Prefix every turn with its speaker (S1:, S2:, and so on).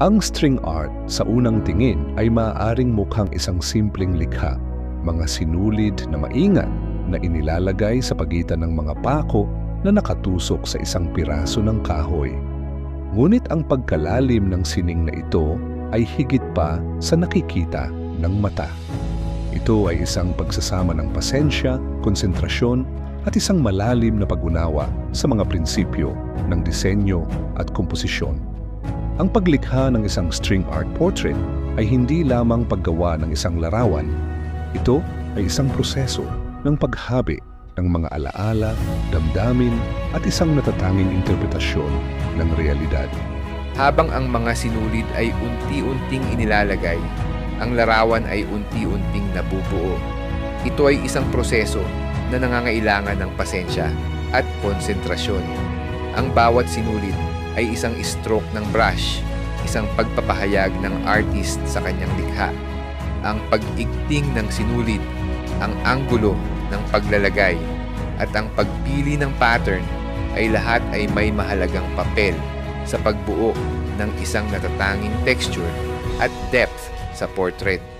S1: Ang string art sa unang tingin ay maaaring mukhang isang simpleng likha, mga sinulid na maingat na inilalagay sa pagitan ng mga pako na nakatusok sa isang piraso ng kahoy. Ngunit ang pagkalalim ng sining na ito ay higit pa sa nakikita ng mata. Ito ay isang pagsasama ng pasensya, konsentrasyon at isang malalim na pag-unawa sa mga prinsipyo ng disenyo at komposisyon. Ang paglikha ng isang string art portrait ay hindi lamang paggawa ng isang larawan. Ito ay isang proseso ng paghabi ng mga alaala, damdamin at isang natatanging interpretasyon ng realidad.
S2: Habang ang mga sinulid ay unti-unting inilalagay, ang larawan ay unti-unting nabubuo. Ito ay isang proseso na nangangailangan ng pasensya at konsentrasyon. Ang bawat sinulid ay isang stroke ng brush, isang pagpapahayag ng artist sa kanyang likha. Ang pag-igting ng sinulid, ang anggulo ng paglalagay, at ang pagpili ng pattern ay lahat ay may mahalagang papel sa pagbuo ng isang natatanging texture at depth sa portrait.